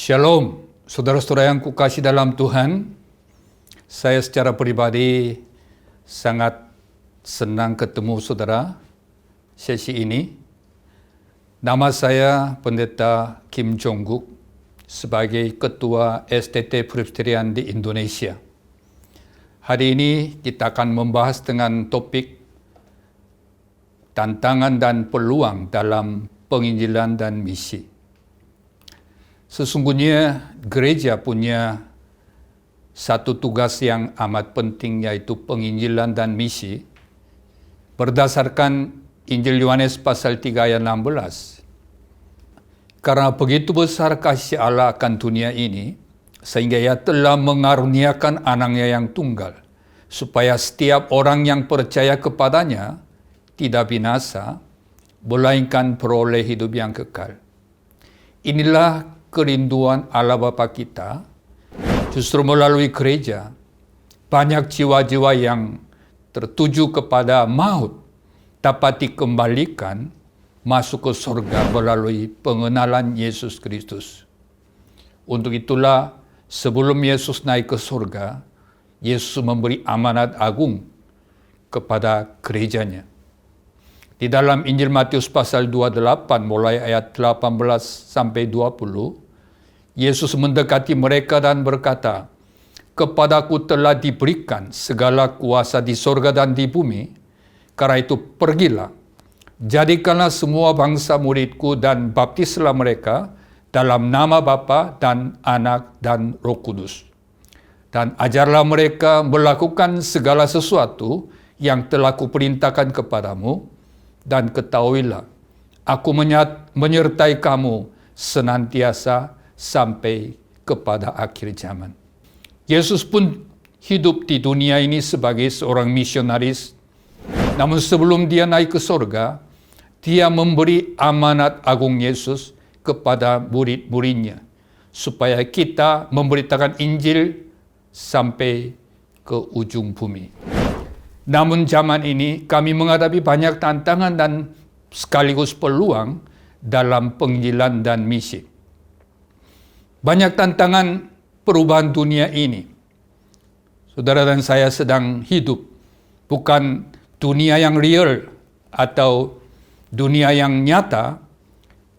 Shalom, saudara-saudara yang kukasihi dalam Tuhan. Saya secara pribadi sangat senang ketemu saudara sesi ini. Nama saya Pendeta Kim Jong-guk sebagai Ketua STT Presbyterian di Indonesia. Hari ini kita akan membahas dengan topik tantangan dan peluang dalam penginjilan dan misi. Sesungguhnya gereja punya satu tugas yang amat penting, yaitu penginjilan dan misi berdasarkan Injil Yohanes pasal 3 ayat 16. Karena begitu besar kasih Allah akan dunia ini, sehingga Ia telah mengaruniakan anaknya yang tunggal, supaya setiap orang yang percaya kepadanya tidak binasa, melainkan beroleh hidup yang kekal. Inilah kerinduan Allah Bapa kita. Justru melalui gereja, banyak jiwa-jiwa yang tertuju kepada maut dapat dikembalikan masuk ke surga melalui pengenalan Yesus Kristus. Untuk itulah, sebelum Yesus naik ke surga, Yesus memberi amanat agung kepada gerejanya. Di dalam Injil Matius pasal 28 mulai ayat 18 sampai 20, Yesus mendekati mereka dan berkata, "Kepadaku telah diberikan segala kuasa di sorga dan di bumi. Karena itu pergilah, jadikanlah semua bangsa muridku dan baptislah mereka dalam nama Bapa dan Anak dan Roh Kudus. Dan ajarlah mereka melakukan segala sesuatu yang telah kuperintahkan kepadamu. Dan ketahuilah, aku menyertai kamu senantiasa sampai kepada akhir zaman." Yesus pun hidup di dunia ini sebagai seorang misionaris. Namun sebelum dia naik ke surga, dia memberi amanat agung Yesus kepada murid-muridnya, supaya kita memberitakan Injil sampai ke ujung bumi. Namun zaman ini kami menghadapi banyak tantangan dan sekaligus peluang dalam penginjilan dan misi. Banyak tantangan perubahan dunia ini. Saudara dan saya sedang hidup bukan dunia yang real atau dunia yang nyata,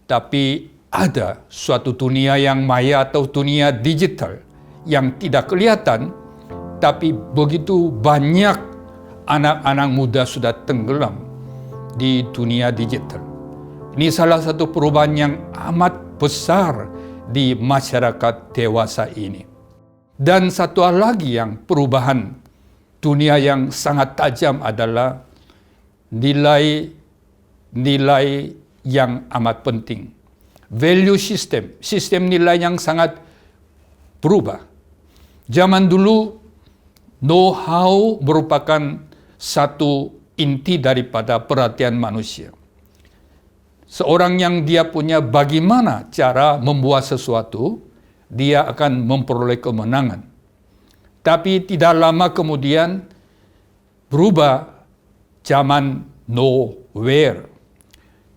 tapi ada suatu dunia yang maya atau dunia digital yang tidak kelihatan, tapi begitu banyak anak-anak muda sudah tenggelam di dunia digital. Ini salah satu perubahan yang amat besar di masyarakat dewasa ini. Dan satu hal lagi yang perubahan dunia yang sangat tajam adalah nilai yang amat penting. Value system, sistem nilai yang sangat berubah. Zaman dulu, know-how merupakan satu inti daripada perhatian manusia. Seorang yang dia punya bagaimana cara membuat sesuatu, dia akan memperoleh kemenangan. Tapi tidak lama kemudian berubah zaman nowhere.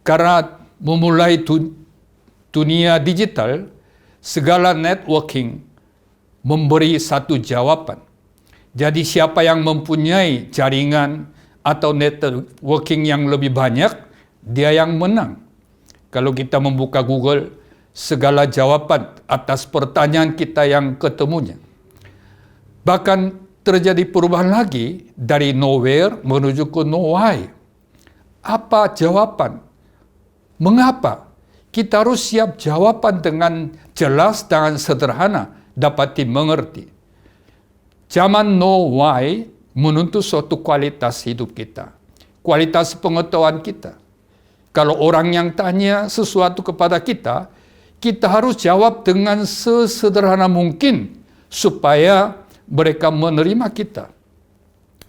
Karena memulai dunia digital, segala networking memberi satu jawaban. Jadi siapa yang mempunyai jaringan atau networking yang lebih banyak, dia yang menang. Kalau kita membuka Google, segala jawaban atas pertanyaan kita yang ketemunya. Bahkan terjadi perubahan lagi dari nowhere menuju ke know why. Apa jawaban? Mengapa? Kita harus siap jawaban dengan jelas dan sederhana dapat dimengerti. Zaman know why menuntut suatu kualitas hidup kita, kualitas pengetahuan kita. Kalau orang yang tanya sesuatu kepada kita, kita harus jawab dengan sesederhana mungkin supaya mereka menerima kita.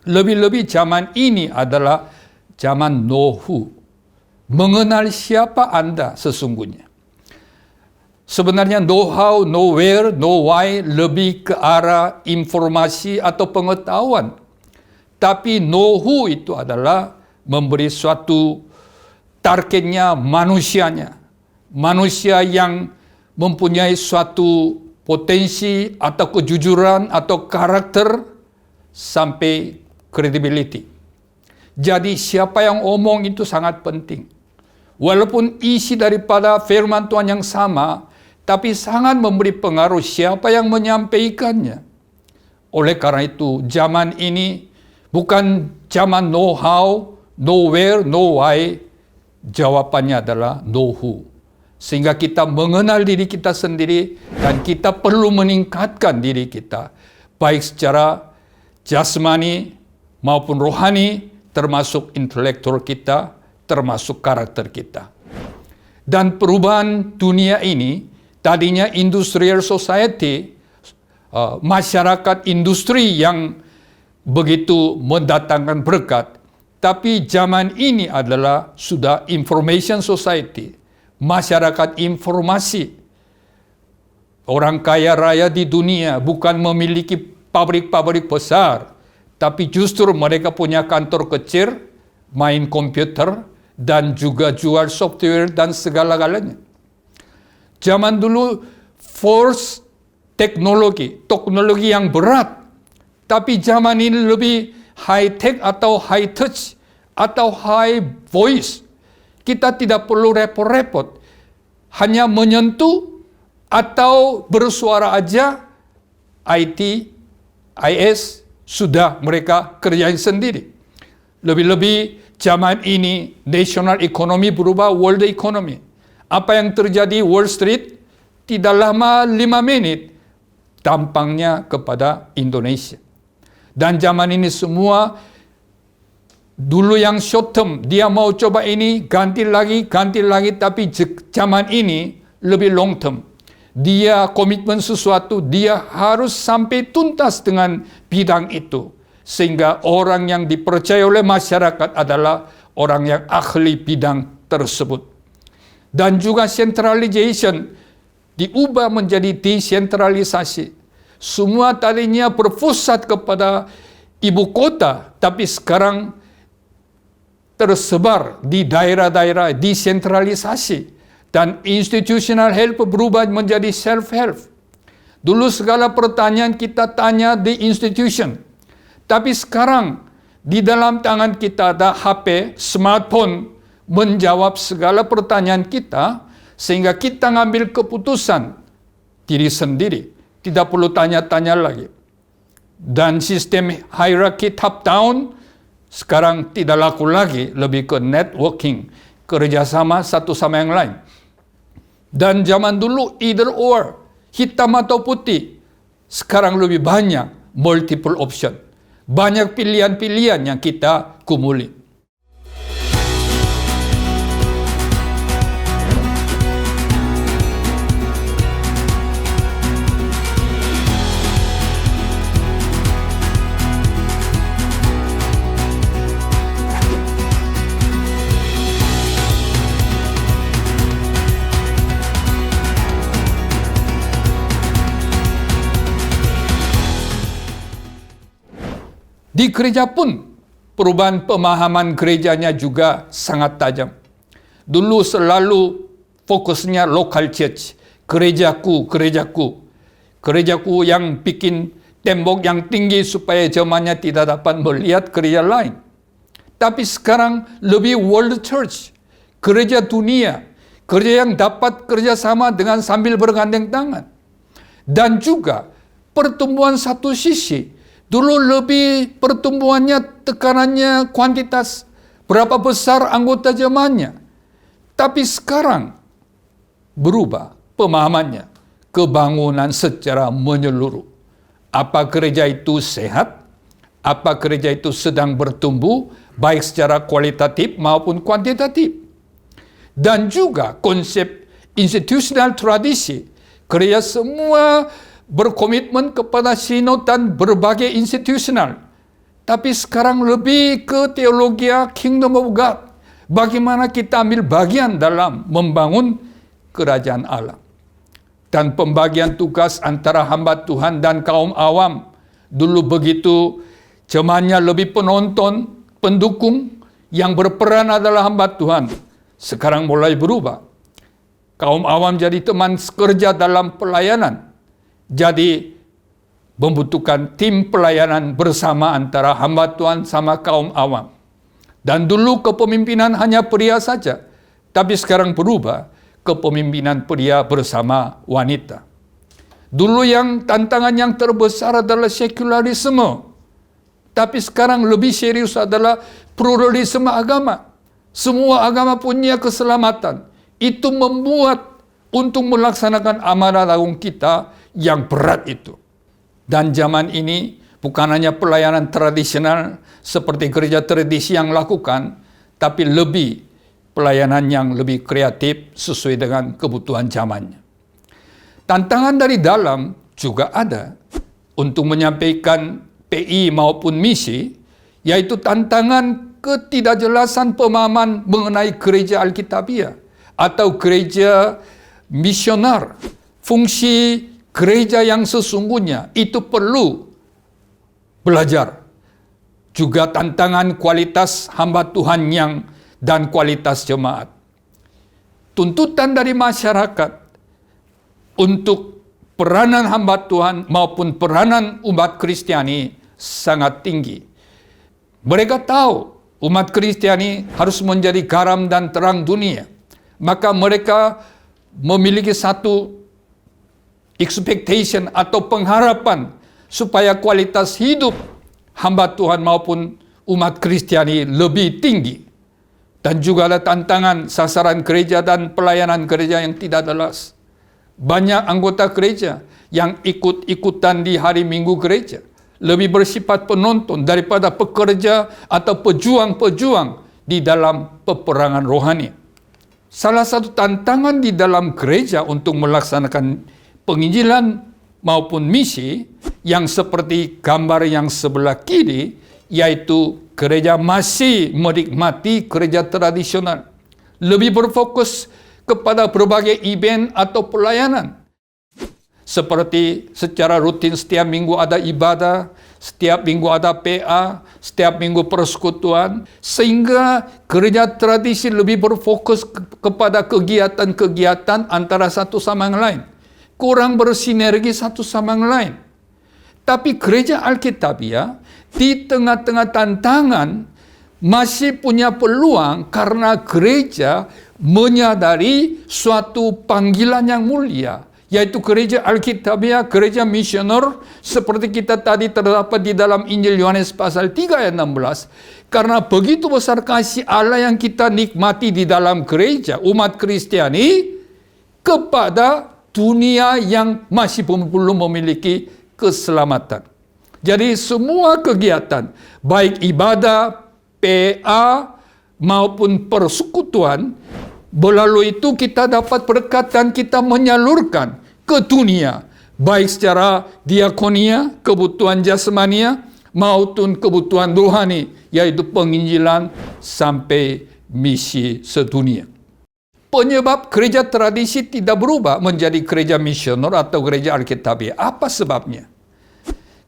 Lebih-lebih zaman ini adalah zaman know who, mengenal siapa Anda sesungguhnya. Sebenarnya know how, know where, know why lebih ke arah informasi atau pengetahuan. Tapi know who itu adalah memberi suatu targetnya manusianya. Manusia yang mempunyai suatu potensi atau kejujuran atau karakter sampai credibility. Jadi siapa yang omong itu sangat penting. Walaupun isi daripada firman Tuhan yang sama, tapi sangat memberi pengaruh siapa yang menyampaikannya. Oleh karena itu, zaman ini bukan zaman know how, know where, know why. Jawabannya adalah know who. Sehingga kita mengenal diri kita sendiri dan kita perlu meningkatkan diri kita. Baik secara jasmani maupun rohani, termasuk intelektual kita, termasuk karakter kita. Dan perubahan dunia ini, tadinya industrial society, masyarakat industri yang begitu mendatangkan berkat, tapi zaman ini adalah sudah information society, masyarakat informasi. Orang kaya raya di dunia bukan memiliki pabrik-pabrik besar, tapi justru mereka punya kantor kecil, main komputer, dan juga jual software dan segala-galanya. Zaman dulu force teknologi yang berat, tapi zaman ini lebih high-tech atau high-touch atau high voice. Kita tidak perlu repot-repot, hanya menyentuh atau bersuara aja, IT, IS, sudah mereka kerjain sendiri. Lebih-lebih zaman ini national economy berubah world economy. Apa yang terjadi Wall Street tidak lama 5 menit tampangnya kepada Indonesia. Dan zaman ini semua dulu yang short term, dia mau coba ini, ganti lagi, tapi zaman ini lebih long term. Dia komitmen sesuatu, dia harus sampai tuntas dengan bidang itu. Sehingga orang yang dipercaya oleh masyarakat adalah orang yang ahli bidang tersebut. Dan juga centralization diubah menjadi desentralisasi. Semua tadinya berpusat kepada ibu kota, tapi sekarang tersebar di daerah-daerah, desentralisasi. Dan institutional help berubah menjadi self-help. Dulu segala pertanyaan kita tanya di institution. Tapi sekarang di dalam tangan kita ada HP, smartphone, menjawab segala pertanyaan kita, sehingga kita ngambil keputusan diri sendiri. Tidak perlu tanya-tanya lagi. Dan sistem hierarchy top-down sekarang tidak laku lagi, lebih ke networking, kerjasama satu sama yang lain. Dan zaman dulu either or, hitam atau putih. Sekarang lebih banyak multiple option. Banyak pilihan-pilihan yang kita kumuli. Di gereja pun, perubahan pemahaman gerejanya juga sangat tajam. Dulu selalu fokusnya local church. Gerejaku. Gerejaku yang bikin tembok yang tinggi supaya jemaatnya tidak dapat melihat gereja lain. Tapi sekarang lebih world church. Gereja dunia. Gereja yang dapat kerjasama dengan sambil bergandeng tangan. Dan juga pertumbuhan satu sisi. Dulu lebih pertumbuhannya, tekanannya, kuantitas, berapa besar anggota jemaatnya. Tapi sekarang berubah pemahamannya, kebangunan secara menyeluruh. Apa gereja itu sehat? Apa gereja itu sedang bertumbuh, baik secara kualitatif maupun kuantitatif. Dan juga konsep institutional tradisi. Gereja semua berkomitmen kepada sinod dan berbagai institusional. Tapi sekarang lebih ke teologi Kingdom of God. Bagaimana kita ambil bagian dalam membangun kerajaan Allah. Dan pembagian tugas antara hamba Tuhan dan kaum awam. Dulu begitu jemaatnya lebih penonton, pendukung, yang berperan adalah hamba Tuhan. Sekarang mulai berubah. Kaum awam jadi teman kerja dalam pelayanan. Jadi membutuhkan tim pelayanan bersama antara hamba Tuhan sama kaum awam. Dan dulu kepemimpinan hanya pria saja. Tapi sekarang berubah, kepemimpinan pria bersama wanita. Dulu yang tantangan yang terbesar adalah sekularisme. Tapi sekarang lebih serius adalah pluralisme agama. Semua agama punya keselamatan. Itu membuat untuk melaksanakan amanah agung kita yang berat itu. Dan zaman ini bukan hanya pelayanan tradisional seperti gereja tradisi yang lakukan, tapi lebih pelayanan yang lebih kreatif sesuai dengan kebutuhan zamannya. Tantangan dari dalam juga ada untuk menyampaikan PI maupun misi, yaitu tantangan ketidakjelasan pemahaman mengenai gereja Alkitabiah atau gereja misioner. Fungsi gereja yang sesungguhnya itu perlu belajar. Juga tantangan kualitas hamba Tuhan dan kualitas jemaat. Tuntutan dari masyarakat untuk peranan hamba Tuhan maupun peranan umat Kristiani sangat tinggi. Mereka tahu umat Kristiani harus menjadi garam dan terang dunia. Maka mereka memiliki satu expectation atau pengharapan supaya kualitas hidup hamba Tuhan maupun umat Kristiani lebih tinggi. Dan juga ada tantangan sasaran gereja dan pelayanan gereja yang tidak jelas. Banyak anggota gereja yang ikut-ikutan di hari Minggu gereja lebih bersifat penonton daripada pekerja atau pejuang-pejuang di dalam peperangan rohani. Salah satu tantangan di dalam gereja untuk melaksanakan penginjilan maupun misi yang seperti gambar yang sebelah kiri, yaitu gereja masih menikmati gereja tradisional. Lebih berfokus kepada berbagai event atau pelayanan. Seperti secara rutin setiap minggu ada ibadah, setiap minggu ada PA, setiap minggu persekutuan. Sehingga gereja tradisi lebih berfokus kepada kegiatan-kegiatan antara satu sama yang lain. Kurang bersinergi satu sama yang lain. Tapi gereja Alkitabiah di tengah-tengah tantangan masih punya peluang karena gereja menyadari suatu panggilan yang mulia. Yaitu gereja Alkitabiah, gereja misioner, seperti kita tadi terdapat di dalam Injil Yohanes pasal 3 ayat 16. Karena begitu besar kasih Allah yang kita nikmati di dalam gereja, umat Kristiani, kepada dunia yang masih belum memiliki keselamatan. Jadi semua kegiatan, baik ibadah, PA, maupun persekutuan, melalui itu kita dapat berkat dan kita menyalurkan ke dunia, baik secara diakonia, kebutuhan jasmania, maupun kebutuhan rohani, yaitu penginjilan sampai misi sedunia. Penyebab gereja tradisi tidak berubah menjadi gereja misioner atau gereja Alkitabiah. Apa sebabnya?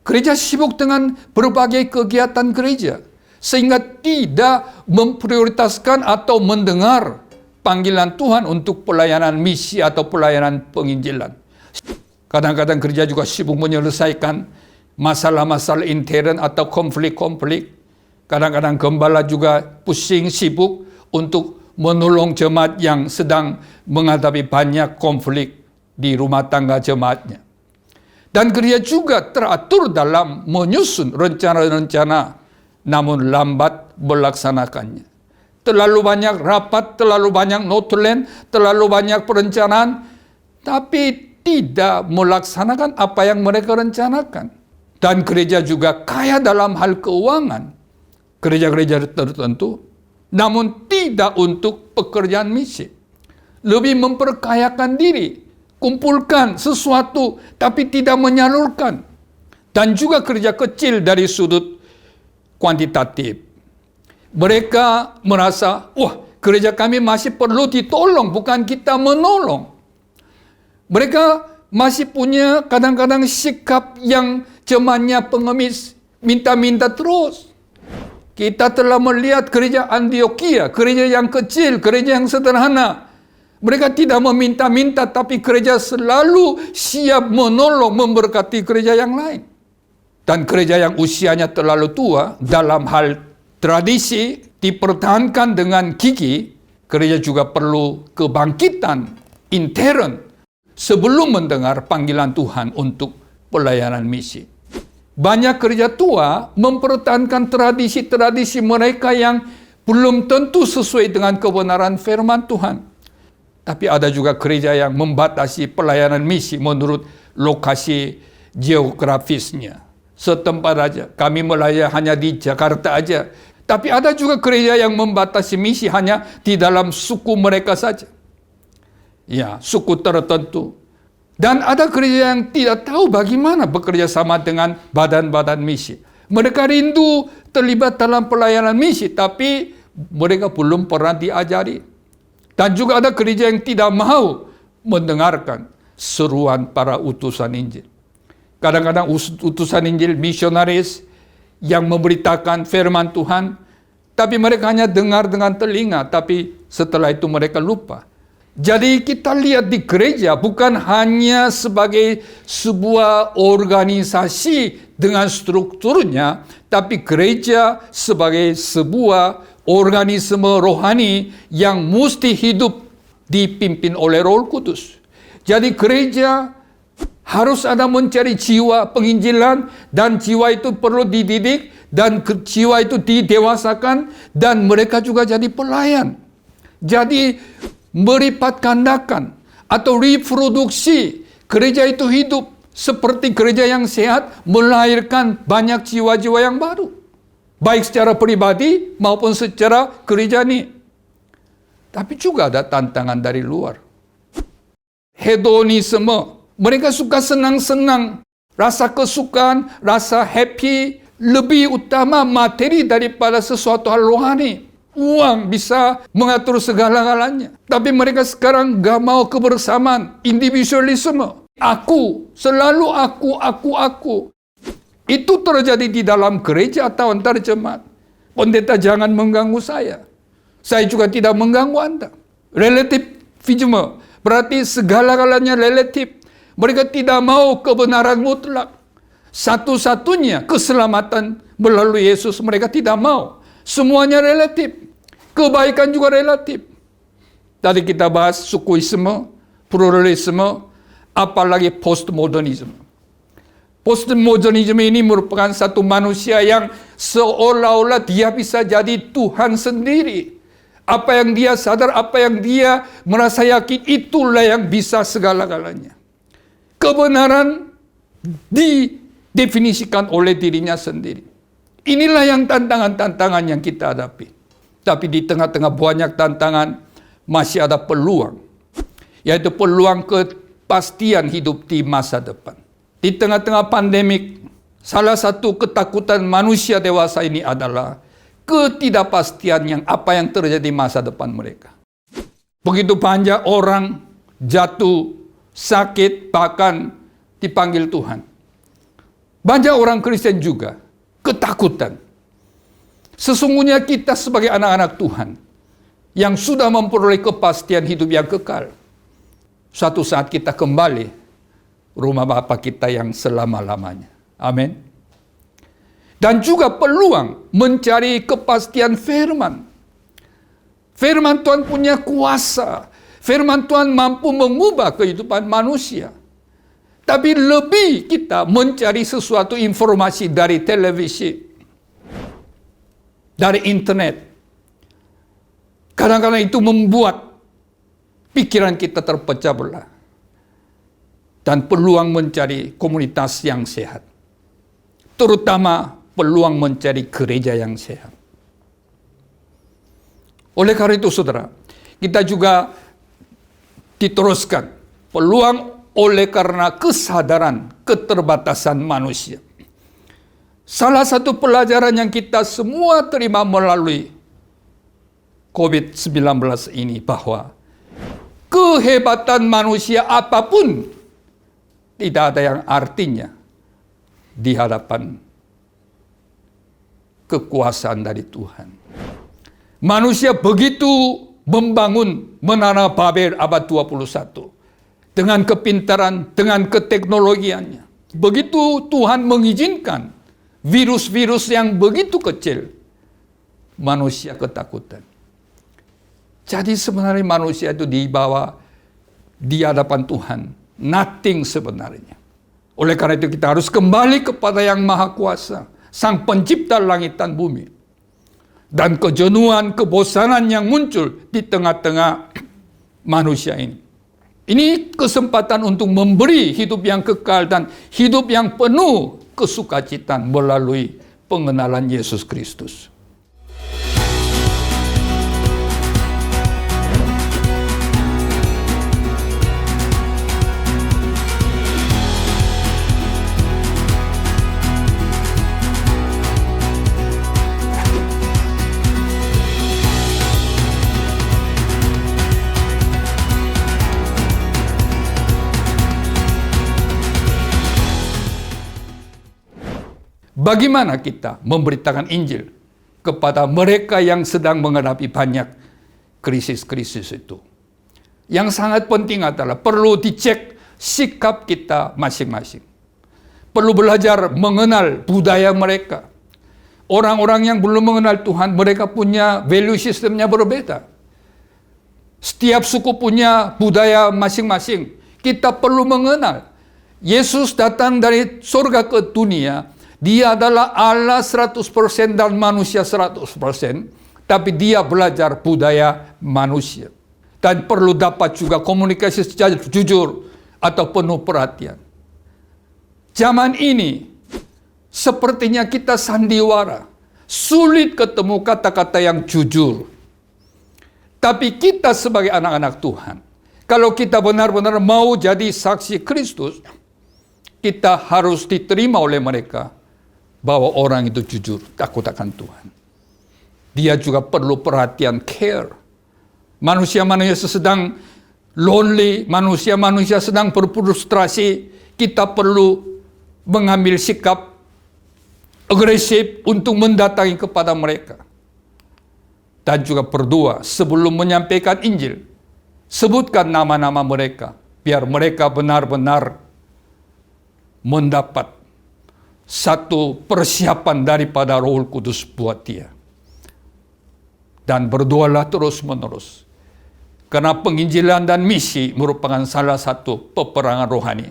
Gereja sibuk dengan berbagai kegiatan gereja, sehingga tidak memprioritaskan atau mendengar panggilan Tuhan untuk pelayanan misi atau pelayanan penginjilan. Kadang-kadang gereja juga sibuk menyelesaikan masalah-masalah intern atau konflik-konflik. Kadang-kadang gembala juga pusing, sibuk untuk menolong jemaat yang sedang menghadapi banyak konflik di rumah tangga jemaatnya. Dan gereja juga teratur dalam menyusun rencana-rencana, namun lambat melaksanakannya. Terlalu banyak rapat, terlalu banyak notulen, terlalu banyak perencanaan, tapi tidak melaksanakan apa yang mereka rencanakan. Dan gereja juga kaya dalam hal keuangan, gereja-gereja tertentu, namun tidak untuk pekerjaan misi. Lebih memperkayakan diri, kumpulkan sesuatu, tapi tidak menyalurkan. Dan juga gereja kecil dari sudut kuantitatif. Mereka merasa, wah, gereja kami masih perlu ditolong, bukan kita menolong. Mereka masih punya kadang-kadang sikap yang jemaatnya pengemis, minta-minta terus. Kita telah melihat gereja Antioquia, gereja yang kecil, gereja yang sederhana. Mereka tidak meminta-minta, tapi gereja selalu siap menolong, memberkati gereja yang lain. Dan gereja yang usianya terlalu tua, dalam hal tradisi, dipertahankan dengan gigih, gereja juga perlu kebangkitan intern sebelum mendengar panggilan Tuhan untuk pelayanan misi. Banyak gereja tua mempertahankan tradisi-tradisi mereka yang belum tentu sesuai dengan kebenaran firman Tuhan. Tapi ada juga gereja yang membatasi pelayanan misi menurut lokasi geografisnya. Setempat aja. Kami melayani hanya di Jakarta aja. Tapi ada juga gereja yang membatasi misi hanya di dalam suku mereka saja. Ya, suku tertentu. Dan ada gereja yang tidak tahu bagaimana bekerja sama dengan badan-badan misi. Mereka rindu terlibat dalam pelayanan misi, tapi mereka belum pernah diajari. Dan juga ada gereja yang tidak mau mendengarkan seruan para utusan Injil. Kadang-kadang utusan Injil, misionaris yang memberitakan firman Tuhan, tapi mereka hanya dengar dengan telinga, tapi setelah itu mereka lupa. Jadi kita lihat di gereja bukan hanya sebagai sebuah organisasi dengan strukturnya, tapi gereja sebagai sebuah organisme rohani yang mesti hidup dipimpin oleh Roh Kudus. Jadi gereja harus ada mencari jiwa penginjilan, dan jiwa itu perlu dididik, dan jiwa itu didewasakan, dan mereka juga jadi pelayan. Jadi melipat gandakan atau reproduksi gereja itu hidup seperti gereja yang sehat, melahirkan banyak jiwa-jiwa yang baru, baik secara pribadi maupun secara gereja ini. Tapi juga ada tantangan dari luar. Hedonisme. Mereka suka senang-senang. Rasa kesukaan, rasa happy lebih utama materi daripada sesuatu hal rohani. Uang bisa mengatur segala-galanya. Tapi mereka sekarang gak mau kebersamaan, individualisme. Aku, selalu aku. Itu terjadi di dalam gereja atau antar jemaat. Pendeta jangan mengganggu saya. Saya juga tidak mengganggu Anda. Relativisme, berarti segala-galanya relatif. Mereka tidak mau kebenaran mutlak. Satu-satunya keselamatan melalui Yesus mereka tidak mau. Semuanya relatif. Kebaikan juga relatif. Tadi kita bahas sukuisme, pluralisme, apalagi postmodernisme. Postmodernisme ini merupakan satu manusia yang seolah-olah dia bisa jadi Tuhan sendiri. Apa yang dia sadar, apa yang dia merasa yakin, itulah yang bisa segala-galanya. Kebenaran didefinisikan oleh dirinya sendiri. Inilah yang tantangan-tantangan yang kita hadapi. Tapi di tengah-tengah banyak tantangan, masih ada peluang. Yaitu peluang kepastian hidup di masa depan. Di tengah-tengah pandemik, salah satu ketakutan manusia dewasa ini adalah ketidakpastian yang apa yang terjadi di masa depan mereka. Begitu banyak orang jatuh, sakit, bahkan dipanggil Tuhan. Banyak orang Kristen juga ketakutan. Sesungguhnya kita sebagai anak-anak Tuhan yang sudah memperoleh kepastian hidup yang kekal, suatu saat kita kembali rumah Bapa kita yang selama-lamanya. Amin. Dan juga peluang mencari kepastian firman. Firman Tuhan punya kuasa. Firman Tuhan mampu mengubah kehidupan manusia. Tapi lebih kita mencari sesuatu informasi dari televisi, dari internet. Kadang-kadang itu membuat pikiran kita terpecah belah. Dan peluang mencari komunitas yang sehat. Terutama peluang mencari gereja yang sehat. Oleh karena itu saudara, kita juga diteruskan peluang oleh karena kesadaran keterbatasan manusia. Salah satu pelajaran yang kita semua terima melalui COVID-19 ini bahwa kehebatan manusia apapun tidak ada yang artinya di hadapan kekuasaan dari Tuhan. Manusia begitu membangun menara Babel abad 21. Dengan kepintaran, dengan keteknologiannya. Begitu Tuhan mengizinkan virus-virus yang begitu kecil, manusia ketakutan. Jadi sebenarnya manusia itu dibawa di hadapan Tuhan. Nothing sebenarnya. Oleh karena itu kita harus kembali kepada Yang Maha Kuasa, Sang Pencipta langit dan bumi. Dan kejenuhan, kebosanan yang muncul di tengah-tengah manusia ini. Ini kesempatan untuk memberi hidup yang kekal dan hidup yang penuh kesukacitaan melalui pengenalan Yesus Kristus. Bagaimana kita memberitakan Injil kepada mereka yang sedang menghadapi banyak krisis-krisis itu? Yang sangat penting adalah perlu dicek sikap kita masing-masing. Perlu belajar mengenal budaya mereka. Orang-orang yang belum mengenal Tuhan, mereka punya value sistemnya berbeda. Setiap suku punya budaya masing-masing. Kita perlu mengenal. Yesus datang dari surga ke dunia. Dia adalah Allah 100% dan manusia 100%. Tapi dia belajar budaya manusia. Dan perlu dapat juga komunikasi secara jujur atau penuh perhatian. Zaman ini, sepertinya kita sandiwara. Sulit ketemu kata-kata yang jujur. Tapi kita sebagai anak-anak Tuhan, kalau kita benar-benar mau jadi saksi Kristus, kita harus diterima oleh mereka bahwa orang itu jujur, takut akan Tuhan. Dia juga perlu perhatian, care. Manusia-manusia sedang lonely, manusia-manusia sedang berfrustrasi. Kita perlu mengambil sikap agresif untuk mendatangi kepada mereka. Dan juga berdoa sebelum menyampaikan Injil. Sebutkan nama-nama mereka, biar mereka benar-benar mendapat satu persiapan daripada Roh Kudus buat dia. Dan berdoalah terus-menerus. Karena penginjilan dan misi merupakan salah satu peperangan rohani.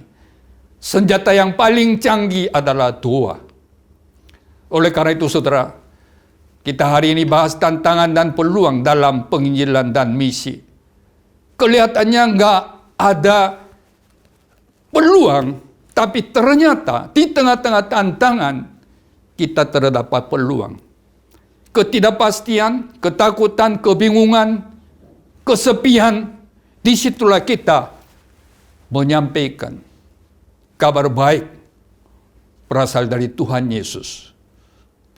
Senjata yang paling canggih adalah doa. Oleh karena itu saudara, kita hari ini bahas tantangan dan peluang dalam penginjilan dan misi. Kelihatannya nggak ada peluang, tapi ternyata di tengah-tengah tantangan kita terdapat peluang. Ketidakpastian, ketakutan, kebingungan, kesepian, disitulah kita menyampaikan kabar baik berasal dari Tuhan Yesus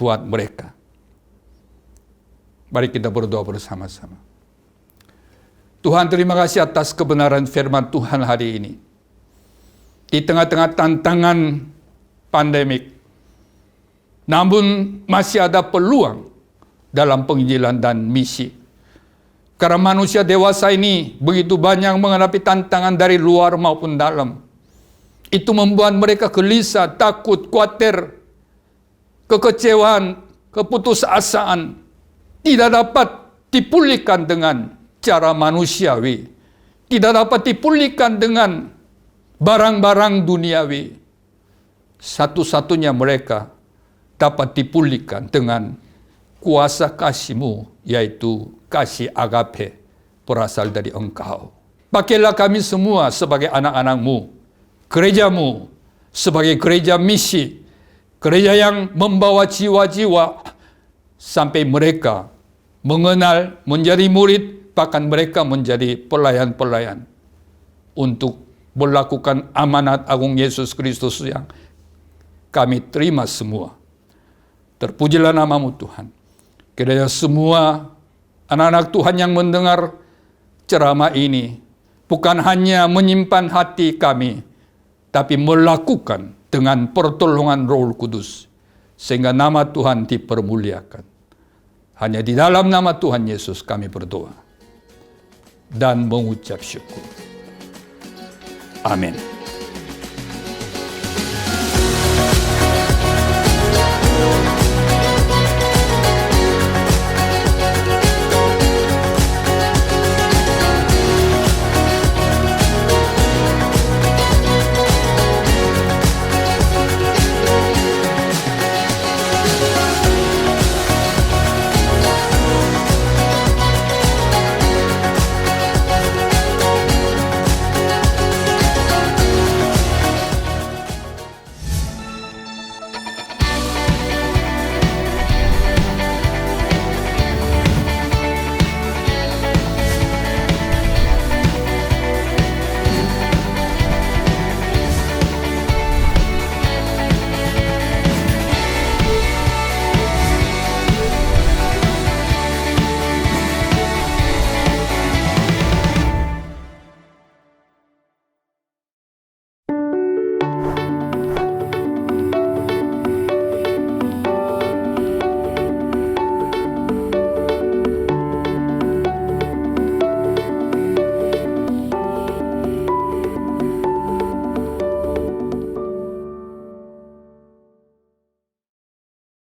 buat mereka. Mari kita berdoa bersama-sama. Tuhan, terima kasih atas kebenaran firman Tuhan hari ini. Di tengah-tengah tantangan pandemik, namun masih ada peluang dalam penginjilan dan misi. Karena manusia dewasa ini begitu banyak menghadapi tantangan dari luar maupun dalam. Itu membuat mereka gelisah, takut, khawatir, kekecewaan, keputusasaan tidak dapat dipulihkan dengan cara manusiawi. Tidak dapat dipulihkan dengan barang-barang duniawi. Satu-satunya mereka dapat dipulihkan dengan kuasa kasih-Mu, yaitu kasih agape berasal dari Engkau. Pakailah kami semua sebagai anak-anak-Mu, gereja-Mu sebagai gereja misi, gereja yang membawa jiwa-jiwa sampai mereka mengenal, menjadi murid, bahkan mereka menjadi pelayan-pelayan untuk melakukan amanat agung Yesus Kristus yang kami terima semua. Terpujilah nama-Mu Tuhan. Kiranya semua anak-anak Tuhan yang mendengar ceramah ini bukan hanya menyimpan hati kami, tapi melakukan dengan pertolongan Roh Kudus, sehingga nama Tuhan dipermuliakan. Hanya di dalam nama Tuhan Yesus kami berdoa. dan mengucap syukur. Amin.